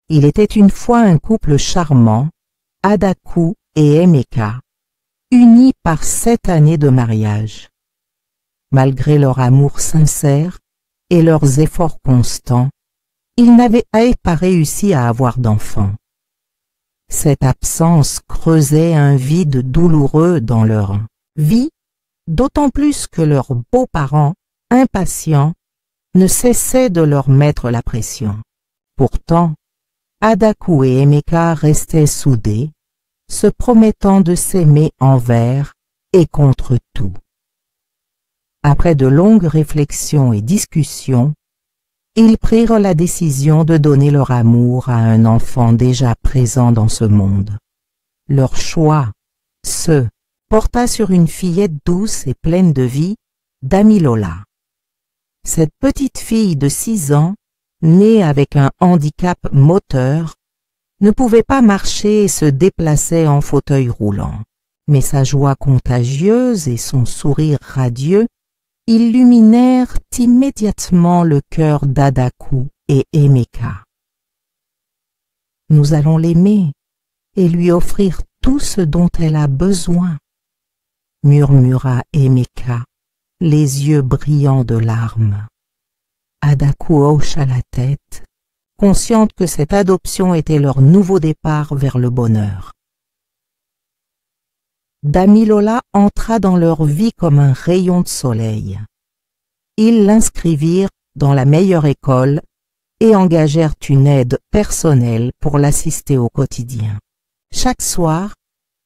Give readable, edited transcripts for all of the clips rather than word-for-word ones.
Il était une fois un couple charmant, Adaku et Emeka, unis par 7 années de mariage. Malgré leur amour sincère et leurs efforts constants, ils n'avaient pas réussi à avoir d'enfants. Cette absence creusait un vide douloureux dans leur vie, d'autant plus que leurs beaux-parents, impatients, ne cessaient de leur mettre la pression. Pourtant, Adaku et Emeka restaient soudés, se promettant de s'aimer envers et contre tout. Après de longues réflexions et discussions, ils prirent la décision de donner leur amour à un enfant déjà présent dans ce monde. Leur choix se porta sur une fillette douce et pleine de vie, Damilola. Cette petite fille de 6 ans, née avec un handicap moteur, ne pouvait pas marcher et se déplaçait en fauteuil roulant. Mais sa joie contagieuse et son sourire radieux illuminèrent immédiatement le cœur d'Adaku et Emeka. « Nous allons l'aimer et lui offrir tout ce dont elle a besoin, » murmura Emeka, les yeux brillants de larmes. Adaku hocha la tête, consciente que cette adoption était leur nouveau départ vers le bonheur. Damilola entra dans leur vie comme un rayon de soleil. Ils l'inscrivirent dans la meilleure école et engagèrent une aide personnelle pour l'assister au quotidien. Chaque soir,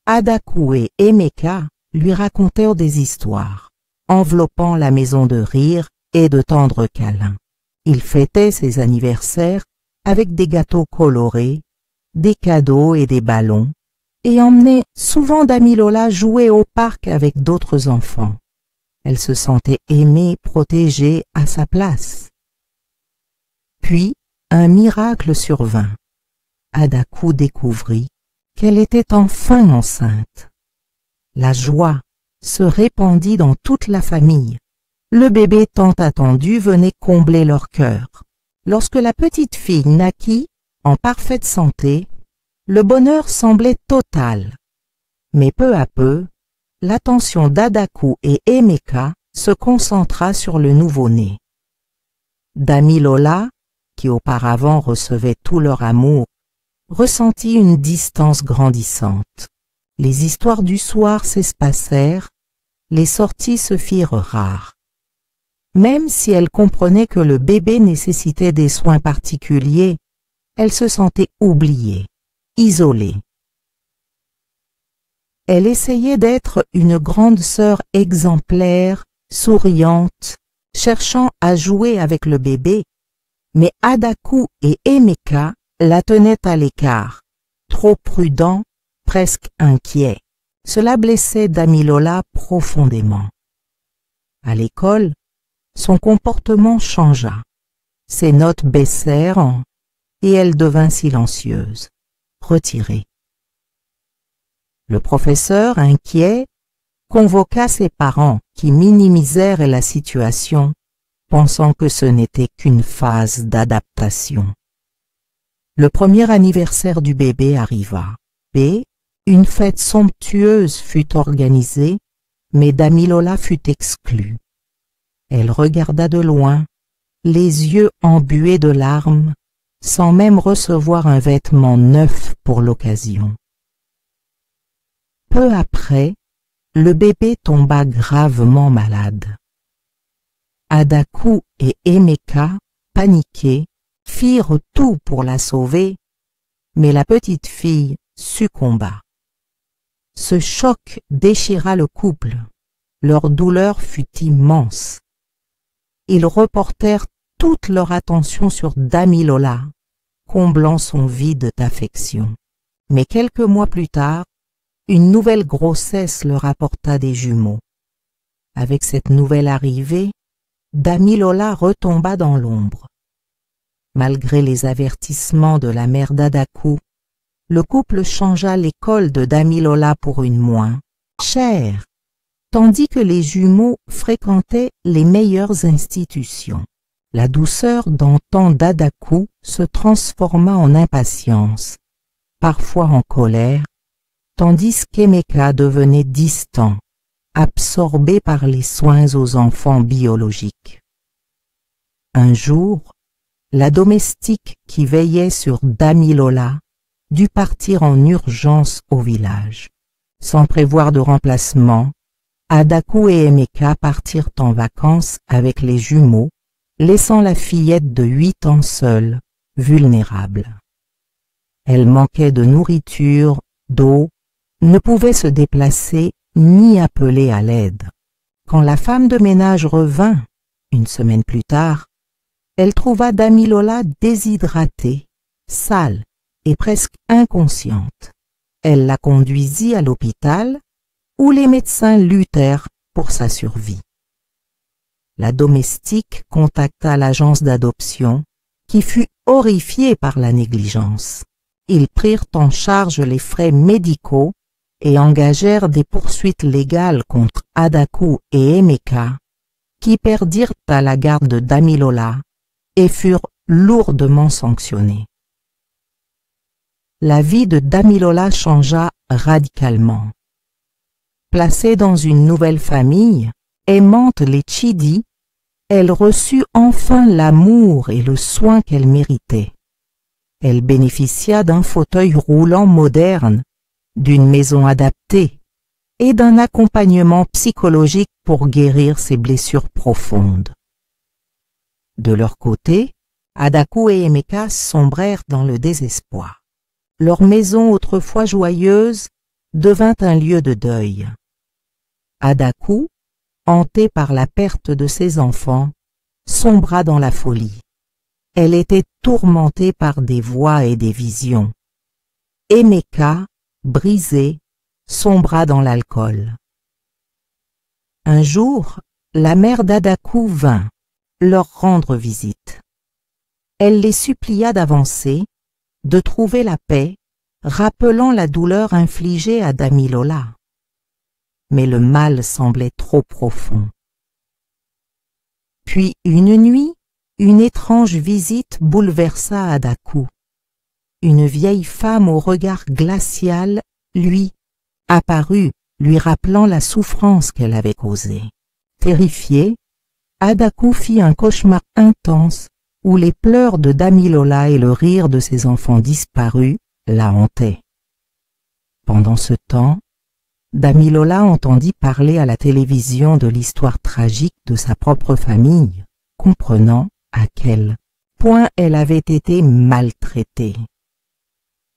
Adaku et Emeka lui racontèrent des histoires, enveloppant la maison de rires et de tendres câlins. Ils fêtaient ses anniversaires avec des gâteaux colorés, des cadeaux et des ballons, et emmenait souvent Damilola jouer au parc avec d'autres enfants. Elle se sentait aimée, protégée à sa place. Puis, un miracle survint. Adaku découvrit qu'elle était enfin enceinte. La joie se répandit dans toute la famille. Le bébé tant attendu venait combler leur cœur. Lorsque la petite fille naquit, en parfaite santé, le bonheur semblait total. Mais peu à peu, l'attention d'Adaku et Emeka se concentra sur le nouveau-né. Damilola, qui auparavant recevait tout leur amour, ressentit une distance grandissante. Les histoires du soir s'espacèrent, les sorties se firent rares. Même si elle comprenait que le bébé nécessitait des soins particuliers, elle se sentait oubliée, isolée. Elle essayait d'être une grande sœur exemplaire, souriante, cherchant à jouer avec le bébé, mais Adaku et Emeka la tenaient à l'écart, trop prudents, presque inquiets. Cela blessait Damilola profondément. À l'école, son comportement changea. Ses notes baissèrent et elle devint silencieuse, retirée. Le professeur, inquiet, convoqua ses parents qui minimisèrent la situation, pensant que ce n'était qu'une phase d'adaptation. Le premier anniversaire du bébé arriva. Une fête somptueuse fut organisée, mais Damilola fut exclue. Elle regarda de loin, les yeux embués de larmes, sans même recevoir un vêtement neuf pour l'occasion. Peu après, le bébé tomba gravement malade. Adaku et Emeka, paniqués, firent tout pour la sauver, mais la petite fille succomba. Ce choc déchira le couple. Leur douleur fut immense. Ils reportèrent toute leur attention sur Damilola, comblant son vide d'affection. Mais quelques mois plus tard, une nouvelle grossesse leur apporta des jumeaux. Avec cette nouvelle arrivée, Damilola retomba dans l'ombre. Malgré les avertissements de la mère d'Adaku, le couple changea l'école de Damilola pour une moins chère, tandis que les jumeaux fréquentaient les meilleures institutions. La douceur d'antan d'Adaku se transforma en impatience, parfois en colère, tandis qu'Emeka devenait distant, absorbé par les soins aux enfants biologiques. Un jour, la domestique qui veillait sur Damilola dut partir en urgence au village. Sans prévoir de remplacement, Adaku et Emeka partirent en vacances avec les jumeaux, laissant la fillette de 8 ans seule, vulnérable. Elle manquait de nourriture, d'eau, ne pouvait se déplacer ni appeler à l'aide. Quand la femme de ménage revint, une semaine plus tard, elle trouva Damilola déshydratée, sale et presque inconsciente. Elle la conduisit à l'hôpital, où les médecins luttèrent pour sa survie. La domestique contacta l'agence d'adoption, qui fut horrifiée par la négligence. Ils prirent en charge les frais médicaux et engagèrent des poursuites légales contre Adaku et Emeka, qui perdirent à la garde de Damilola et furent lourdement sanctionnés. La vie de Damilola changea radicalement. Placée dans une nouvelle famille, aimante les Chidi, elle reçut enfin l'amour et le soin qu'elle méritait. Elle bénéficia d'un fauteuil roulant moderne, d'une maison adaptée et d'un accompagnement psychologique pour guérir ses blessures profondes. De leur côté, Adaku et Emeka sombrèrent dans le désespoir. Leur maison autrefois joyeuse devint un lieu de deuil. Adaku, hantée par la perte de ses enfants, sombra dans la folie. Elle était tourmentée par des voix et des visions. Emeka, brisée, sombra dans l'alcool. Un jour, la mère d'Adaku vint leur rendre visite. Elle les supplia d'avancer, de trouver la paix, rappelant la douleur infligée à Damilola. Mais le mal semblait trop profond. Puis une nuit, une étrange visite bouleversa Adaku. Une vieille femme au regard glacial lui apparut, lui rappelant la souffrance qu'elle avait causée. Terrifiée, Adaku fit un cauchemar intense où les pleurs de Damilola et le rire de ses enfants disparus la hantaient. Pendant ce temps, Damilola entendit parler à la télévision de l'histoire tragique de sa propre famille, comprenant à quel point elle avait été maltraitée.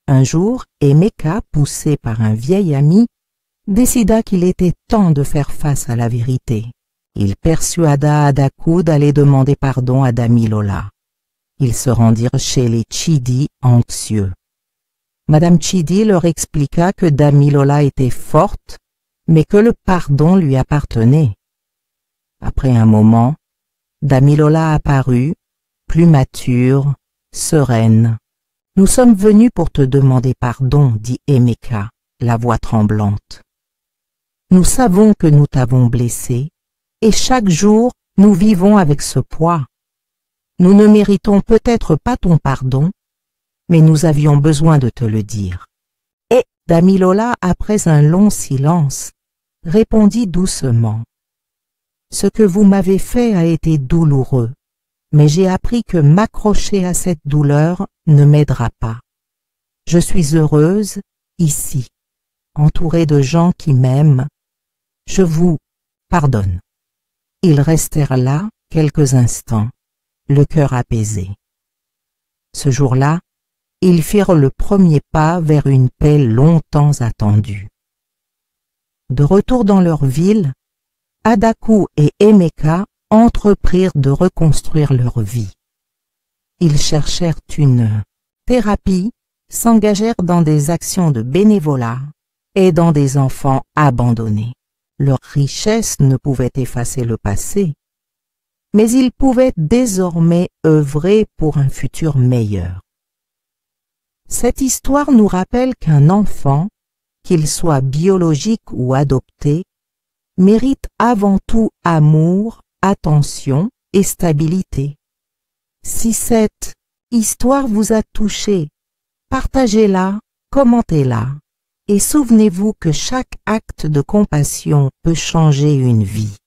Un jour, Emeka, poussé par un vieil ami, décida qu'il était temps de faire face à la vérité. Il persuada Adaku d'aller demander pardon à Damilola. Ils se rendirent chez les Chidi anxieux. Madame Chidi leur expliqua que Damilola était forte, mais que le pardon lui appartenait. Après un moment, Damilola apparut, plus mature, sereine. « Nous sommes venus pour te demander pardon, dit Emeka, la voix tremblante. Nous savons que nous t'avons blessé, et chaque jour, nous vivons avec ce poids. Nous ne méritons peut-être pas ton pardon, mais nous avions besoin de te le dire. » Et Damilola, après un long silence, répondit doucement. « Ce que vous m'avez fait a été douloureux, mais j'ai appris que m'accrocher à cette douleur ne m'aidera pas. Je suis heureuse, ici, entourée de gens qui m'aiment. Je vous pardonne. » Ils restèrent là quelques instants, le cœur apaisé. Ce jour-là, ils firent le premier pas vers une paix longtemps attendue. De retour dans leur ville, Adaku et Emeka entreprirent de reconstruire leur vie. Ils cherchèrent une thérapie, s'engagèrent dans des actions de bénévolat, aidant des enfants abandonnés. Leur richesse ne pouvait effacer le passé, mais ils pouvaient désormais œuvrer pour un futur meilleur. Cette histoire nous rappelle qu'un enfant, qu'il soit biologique ou adopté, mérite avant tout amour, attention et stabilité. Si cette histoire vous a touché, partagez-la, commentez-la. Et souvenez-vous que chaque acte de compassion peut changer une vie.